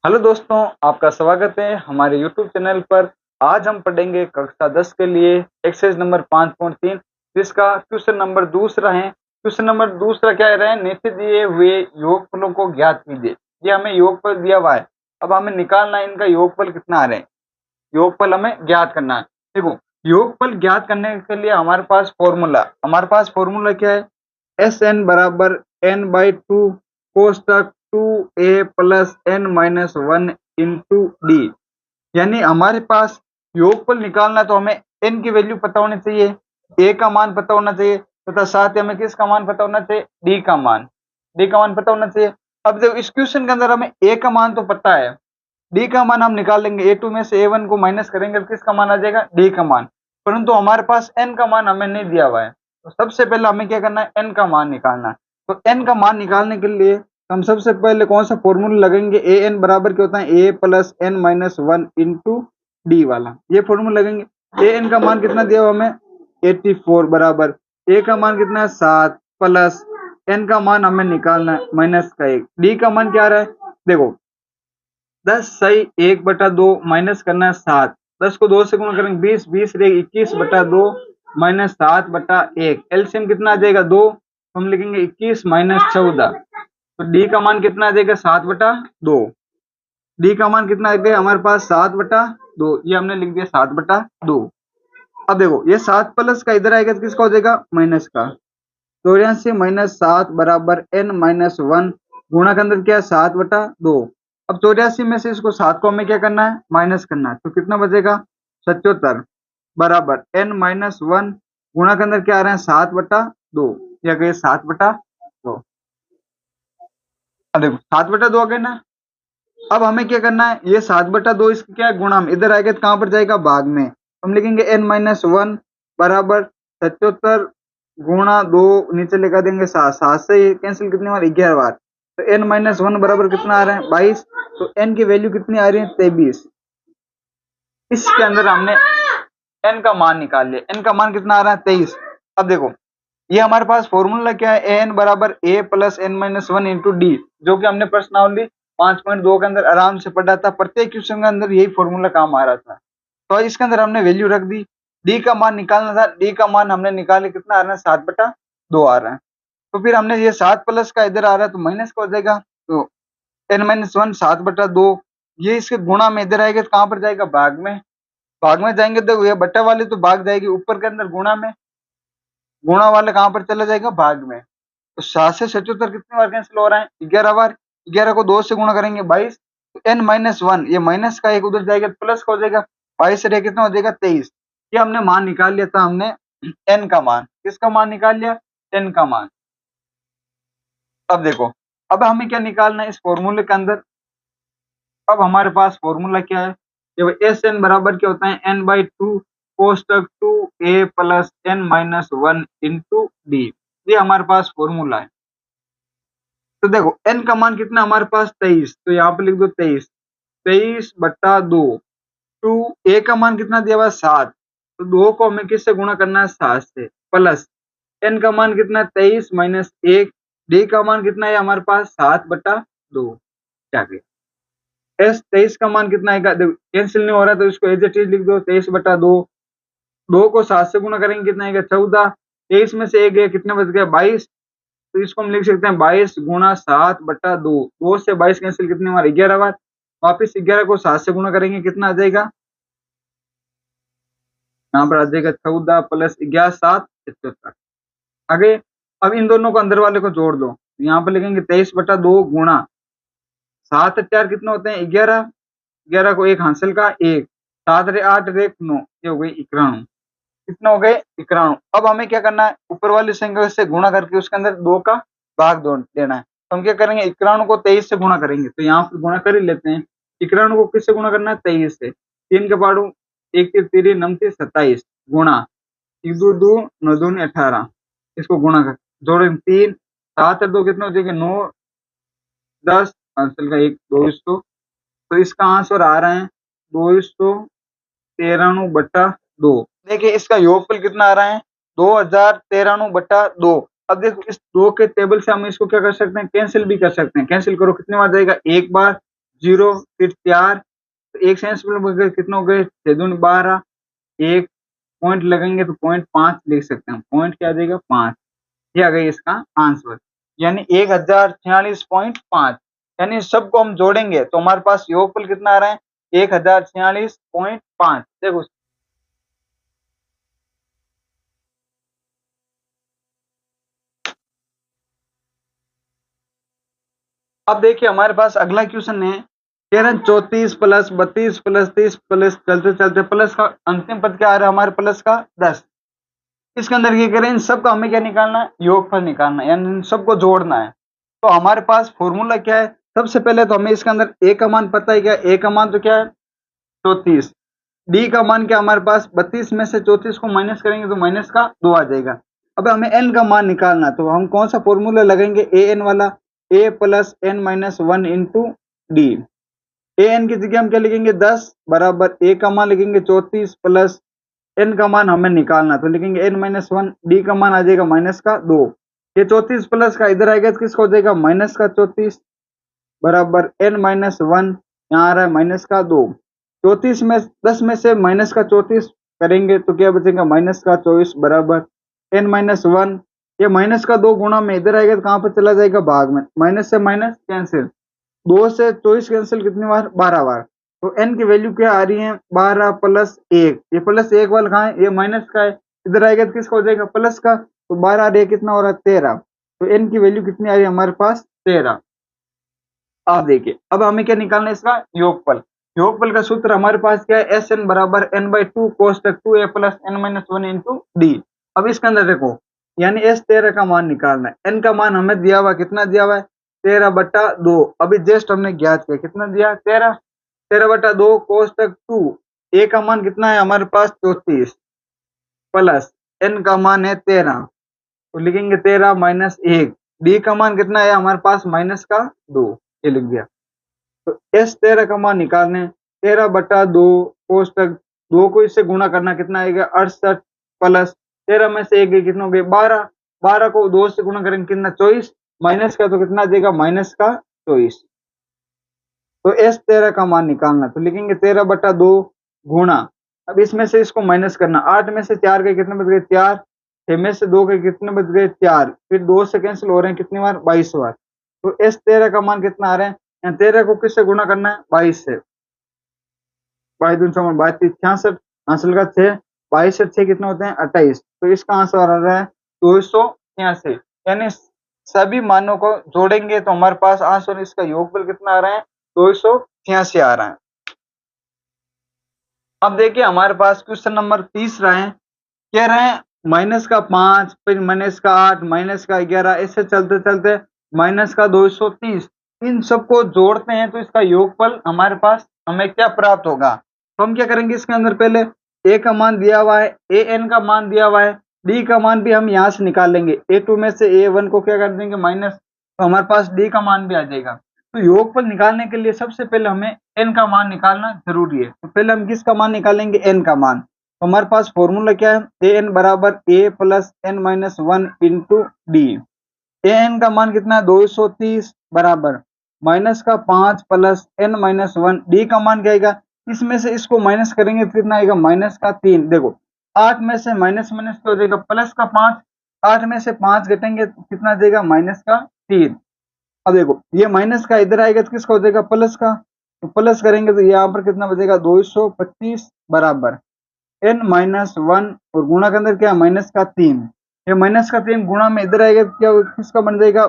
Hello दोस्तों, आपका स्वागत है हमारे YouTube चैनल पर। आज हम पढ़ेंगे कक्षा 10 के लिए एक्सरसाइज नंबर 5.3 जिसका क्वेश्चन नंबर दूसरा है। क्वेश्चन नंबर दूसरा क्या रहा है, नीचे दिए हुए योगफलों को ज्ञात कीजिए। ये हमें योगफल दिया हुआ है, अब हमें निकालना है इनका योगफल कितना आ रहे हैं। योगफल हमें ज्ञात करना है। देखो, योगफल ज्ञात करने के लिए हमारे पास फॉर्मूला क्या है, एस एन बराबर एन बाई टू कोष्टक 2a plus N minus one into d. यानी हमारे पास योगफल निकालना तो हमें n की वैल्यू पता होनी चाहिए, a का मान पता होना चाहिए तथा साथ ही हमें किसका मान पता होना चाहिए, d का मान पता होना चाहिए। अब जब इस क्वेश्चन के अंदर हमें a का मान तो पता है, d का मान हम निकाल लेंगे। a2 में से a1 को माइनस करेंगे तो किसका मान आ जाएगा, d का मान। परंतु हमारे पास n का मान हमें नहीं दिया हुआ है, तो सबसे पहले हमें क्या करना है, n का मान निकालना है। तो n का मान निकालने के लिए हम सबसे पहले कौन सा फॉर्मूला लगेंगे, ए एन बराबर क्या होता है, a plus N minus one into d वाला, ये फॉर्मूला लगेंगे। ए एन का मान कितना दिया हुआ हमें, 84 बराबर ए का मान कितना है 7 प्लस एन का मान हमें निकालना है माइनस का 1। डी का मान क्या आ रहा है, देखो 10 सही 1/2 माइनस करना है 7, 10 को 2 से गुणा करेंगे 20, 20 रहेगी 21/2 माइनस 7/1। एलसीएम कितना आ जाएगा 2, हम लिखेंगे 21 माइनस 14। तो डी का मान कितना आ जाएगा 7/2। डी का मान कितना आ गया हमारे पास 7/2, ये हमने लिख दिया 7/2। अब देखो ये 7 प्लस का इधर आएगा तो किसका हो जाएगा, माइनस का। 84 माइनस 7 बराबर एन माइनस वन, गुणा के अंदर क्या है 7/2। अब 84 में से इसको 7 को हमें क्या करना है, माइनस करना है, तो कितना बचेगा 77 बराबर एन माइनस वन, गुणा के अंदर क्या आ रहे हैं 7/2, या गए 7/2। अब देखो 7/2 आ गए ना। अब हमें क्या करना है, ये 7/2 इसका क्या है, गुणा में इधर आएगा तो कहां पर जाएगा, भाग में। हम लिखेंगे n माइनस वन बराबर 77 गुणा 2, नीचे लिखा देंगे 7, 7 से कैंसिल कितनी बार, 11 बार। तो n माइनस वन बराबर कितना आ रहा है 22। तो n की वैल्यू कितनी आ रही है 23। इसके अंदर हमने n का मान निकाल लिया, n का मान कितना आ रहा है 23। अब देखो ये हमारे पास फॉर्मूला क्या है, ए एन बराबर a plus N minus one into d, जो कि हमने प्रश्नावली 5.2 के अंदर आराम से पढ़ा था। प्रत्येक क्वेश्चन के अंदर यही फॉर्मूला काम आ रहा था। तो इसके अंदर हमने वैल्यू रख दी, डी का मान निकालना था, डी का मान हमने निकाले, कितना आ रहा है 7/2 आ रहा है। तो फिर हमने ये 7 प्लस का इधर आ रहा है तो माइनस का हो जाएगा, तो एन माइनस वन 7/2, ये इसके गुणा में इधर आएगा तो कहां पर जाएगा, भाग में। भाग में जाएंगे तो ये बट्टा वाली तो भाग जाएगी, ऊपर के अंदर गुणा में, गुणा वाले कहां पर चला जाएगा, भाग में। तो 7 से 77 कितनी बार कैंसिल हो रहा है, 11 बार। 11 को 2 से गुणा करेंगे 22, तो n माइनस वन, ये माइनस का एक उधर जाएगा प्लस का हो जाएगा, 22 से कितना हो जाएगा 23। ये हमने मान निकाल लिया था, हमने n का मान, किसका मान निकाल लिया, n का मान। अब देखो, अब हमें क्या निकालना है इस फॉर्मूले के अंदर। अब हमारे पास फॉर्मूला क्या है, ये एस एन बराबर क्या होता है, n बाई टू कोष्टक 2a plus N minus one into d, ये हमारे पास फॉर्मूला है। तो देखो n का मान कितना हमारे पास 23, तो यहाँ पे लिख दो 23, 23/2। टू a का मान कितना दिया हुआ है 7, तो 2 को हमें किससे गुणा करना है 7 से, प्लस n का मान कितना है 23 माइनस 1, d का मान कितना है हमारे पास 7/2। क्या गया s 23 का मान कितना है, कैंसिल नहीं हो रहा तो इसको एज इट इज लिख दो 23/2। 2 को 7 से गुणा करेंगे कितना आएगा 14, 23 में से 1 गया कितना बच गया 22। तो इसको हम लिख सकते हैं 22 गुणा 7/2, 2 से 22 कैंसिल कितनी बार 11 बार। वापिस 11 को 7 से गुणा करेंगे कितना आ जाएगा, यहाँ पर आ जाएगा 14 प्लस 11 7 75 आगे। अब इन दोनों को अंदर वाले को जोड़ दो, यहाँ पर लिखेंगे 23/2 गुणा 7 4 कितने होते हैं 11, 11 को 1 हासिल का 1, 7 रे 8 रे 9, ये हो गई 91, कितने हो गए 91। अब हमें क्या करना है, ऊपर वाली संख्या से गुणा करके उसके अंदर 2 का भाग देना है। तो हम क्या करेंगे 91 को 23 से गुणा करेंगे, तो यहाँ पर गुणा कर ही लेते हैं। 91 को किससे गुणा करना है 23 से, 3 के पाड़ू 1 3 3 9 27 गुणा 1 2 2 9 2 18, इसको गुणा कर जोड़े 3 7 2 कितने हो जाएंगे 9 10 हासिल का 1 200। तो इसका आंसर आ रहा है 293/2। देखिए इसका योगफल कितना आ रहा है 2093/2। अब देखो इस 2 के टेबल से हम इसको क्या कर सकते हैं, कैंसिल भी कर सकते हैं। कैंसिल करो कितने बार जाएगा, 1 बार 0 फिर 4, तो एक सेंस में कितना हो गए 6 दूनी 12, एक पॉइंट लगेंगे तो पॉइंट 5 लिख सकते हैं, पॉइंट क्या आ जाएगा 5, ये आ गई इसका आंसर, यानी 1046.5। यानी सबको हम जोड़ेंगे तो हमारे पास योगफल कितना आ रहा है 1046.5। देखो अब देखिए हमारे पास अगला क्वेश्चन है, कह रहे हैं 34 प्लस 32 प्लस 30 प्लस चलते चलते प्लस का अंतिम पद क्या आ रहा है हमारे प्लस का 10। इसके अंदर ये कह रहे हैं इन सबका हमें क्या निकालना है योगफल निकालना है, यानी इन सबको जोड़ना है। तो हमारे पास फॉर्मूला क्या है, सबसे पहले तो हमें इसके अंदर ए का मान पता है, क्या ए का मान तो क्या है 34, डी का मान क्या हमारे पास 32 में से 34 को माइनस करेंगे तो माइनस का 2 आ जाएगा। अब हमें एन का मान निकालना, तो हम कौन सा फॉर्मूला लगाएंगे ए एन वाला, a plus N minus 1 into d. A n की जगह हम क्या लिखेंगे 10 बराबर ए का मान लिखेंगे 34 प्लस एन का मान हमें निकालना, तो लिखेंगे एन माइनस 1, डी का मान आ जाएगा माइनस का 2। ये 34 प्लस का इधर आएगा तो किसका हो जाएगा माइनस का 34 बराबर एन माइनस 1, यहाँ आ रहा है माइनस का 2। 34 में 10 में से माइनस का 34 करेंगे तो क्या बचेगा माइनस का 24 बराबर एन माइनस 1। ये माइनस का 2 गुणा में इधर आएगा तो कहाँ पर चला जाएगा भाग में, माइनस से माइनस कैंसिल, 2 से 24 कैंसिल कितनी बार 12 बार। तो n की वैल्यू क्या आ रही है 12 प्लस 1, ये प्लस 1 वाला कहाँ है ये माइनस का है, इधर आएगा तो किसका हो जाएगा प्लस का, तो 12 आ रही है कितना हो रहा है 13। तो n की वैल्यू कितनी आ रही है हमारे पास 13। आप देखिए अब हमें क्या निकालना है इसका योगफल। योगफल का सूत्र हमारे पास क्या है एस एन बराबर एन बाई टू कोस तक 2a plus N minus 1 into D. अब इसके अंदर देखो यानी एस 13 का मान निकालना है, एन का मान हमें दिया हुआ कितना दिया हुआ है 13/2, अभी जस्ट हमने ज्ञात किया कितना दिया 13, 13/2 कोस तक 2, ए का मान कितना है हमारे पास 34 प्लस एन का मान है 13, तो लिखेंगे 13 माइनस 1, डी का मान कितना है हमारे पास माइनस का 2, ये लिख दिया। तो एस 13 का मान निकालने 13/2 कोष्टक 2 को इससे गुणा करना कितना आएगा 68 प्लस 13 में से 1 गई कितना हो गए 12, 12 को 2 से गुणा करेंगे कितना 24, माइनस का तो कितना आ जाएगा माइनस का 24। तो एस 13 का मान निकालना तो लिखेंगे 13/2 गुणा, अब इसमें से इसको माइनस करना, 8 में से 4 गए कितने बच गए 4, 6 में से 2 गए कितने बच गए 4, फिर 2 से कैंसिल हो रहे हैं कितनी बार 22 बार। तो एस 13 का मान कितना आ रहा है, यहाँ 13 को किससे गुणा करना है 22 से, 22 दूनी 32 66, हासिल का 6, 22 से 6 कितने होते हैं 28, तो इसका आंसर आ रहा है 286। यानी सभी मानों को जोड़ेंगे तो हमारे पास आंसर इसका योगफल कितना आ रहा है 286 आ रहा है। अब देखिए हमारे पास क्वेश्चन नंबर 30 रहा है, कह रहे हैं माइनस का 5 फिर माइनस का 8 माइनस का 11 ऐसे चलते चलते माइनस का 230, इन सबको जोड़ते हैं तो इसका योगफल हमारे पास हमें क्या प्राप्त होगा। तो हम क्या करेंगे इसके अंदर पहले ए का मान दिया हुआ है, ए एन का मान दिया हुआ है, डी का मान भी हम यहाँ से निकाल लेंगे, ए टू में से ए वन को क्या कर देंगे माइनस, तो हमारे पास डी का मान भी आ जाएगा। तो योगफल निकालने के लिए सबसे पहले हमें एन का मान निकालना जरूरी है, तो पहले हम किसका मान निकालेंगे एन का मान। तो हमारे पास फॉर्मूला क्या है ए एन बराबर a plus N minus 1 into d. A n का मान कितना है 230 बराबर माइनस का 5 प्लस एन माइनस 1, डी का मान क्या आएगा, इसमें से इसको माइनस करेंगे तो कितना आएगा माइनस का 3। देखो 8 में से माइनस माइनस क्या हो जाएगा प्लस का 5, 8 में से 5 घटेंगे तो कितना आ जाएगा माइनस का 3। अब देखो ये माइनस का इधर आएगा तो किसका हो जाएगा प्लस का, तो प्लस करेंगे तो यहाँ पर कितना बचेगा 225 बराबर एन माइनस 1 और गुणा के अंदर क्या माइनस का 3, ये माइनस का 3 गुणा में इधर आएगा तो क्या किसका बन जाएगा,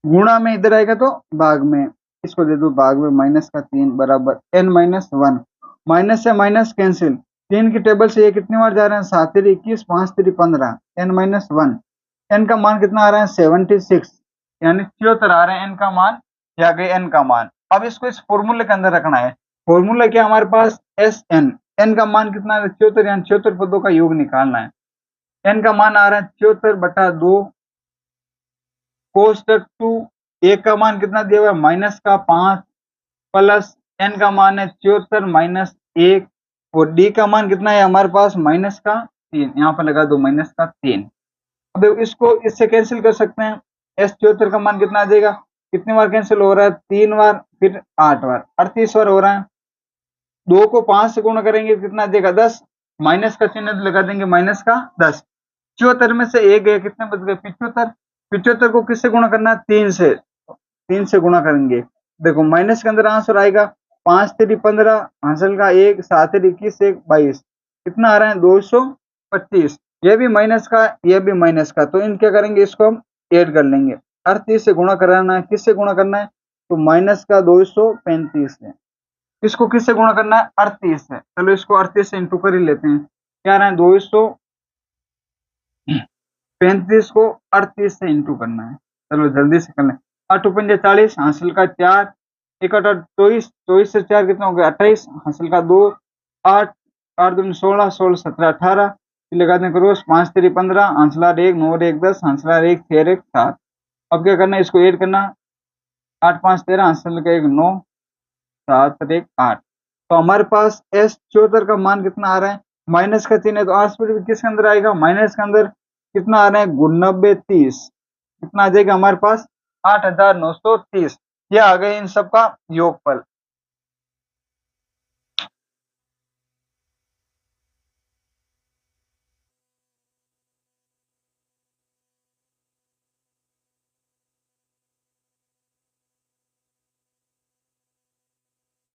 गुणा में इधर आएगा तो भाग में, इसको दे दो भाग में माइनस का 3 बराबर एन माइनस 1, माइनस से माइनस कैंसिल, 3 की टेबल से ये कितनी बार जा रहे हैं 7 3 21 5 3 15, एन माइनस 1, एन का मान कितना आ रहा है 76, यानी 76 आ रहे हैं एन का मान, या गए एन का मान। अब इसको इस फॉर्मूले के अंदर रखना है, फॉर्मूला क्या हमारे पास एस एन, एन का मान कितना है 76, यानी 76 पदों का योग निकालना है। एन का मान आ रहा है 76/2 कोष्टक 2, ए का मान कितना दिया हुआ है माइनस का 5 प्लस एन का मान है 74 माइनस 1, और डी का मान कितना है हमारे पास माइनस का 3, यहाँ पर लगा दो माइनस का 3। अब इसको इससे कैंसिल कर सकते हैं, एस 74 का मान कितना आ जाएगा कितने बार कैंसिल हो रहा है? 3 बार, फिर 8 बार, 38 बार हो रहा है। 2 को 5 से गुणा करेंगे कितना देगा? 10। माइनस का चिन्ह लगा देंगे, माइनस का 10। 74 में से 1 गया, कितने बच गए? 75। 75 को किससे गुणा करना है? 3 से। 3 से गुणा करेंगे, देखो माइनस के अंदर आंसर आएगा 5 3 15, हासिल का 1, 7 21, 1 22, कितना आ रहा है? 225। ये भी माइनस का, ये भी माइनस का, तो इन क्या करेंगे? इसको हम ऐड कर लेंगे। 38 से गुणा कराना है, किससे गुणा करना है? तो माइनस का 235 है। इसको किससे गुणा करना है? 38 से। चलो इसको 38 से इंटू कर ही लेते हैं। क्या रहा है? 235 को 38 से इंटू करना है। चलो जल्दी से कर लें। 8 पंजे 40, हासिल का 4, 1 8 24, 24 से 4 कितना हो गया? 28, हासिल का 2, 8 8 दूनी 16, 16 17 18, लगा दें क्रॉस, 5 3 15, हासिल 1 9 1 10, हासिल 1 6 1 7। अब क्या करना है? इसको ऐड करना, 8 5 13, हासिल का 1 9 7 1 8। तो हमारे पास एस 74 का मान कितना आ रहा है? माइनस का चिन्ह है, तो आंसर भी किसके अंदर आएगा? माइनस के अंदर। कितना आ रहा है? 90 30। कितना आ जाएगा हमारे पास? 8930। ये आ गए इन सब का योगफल।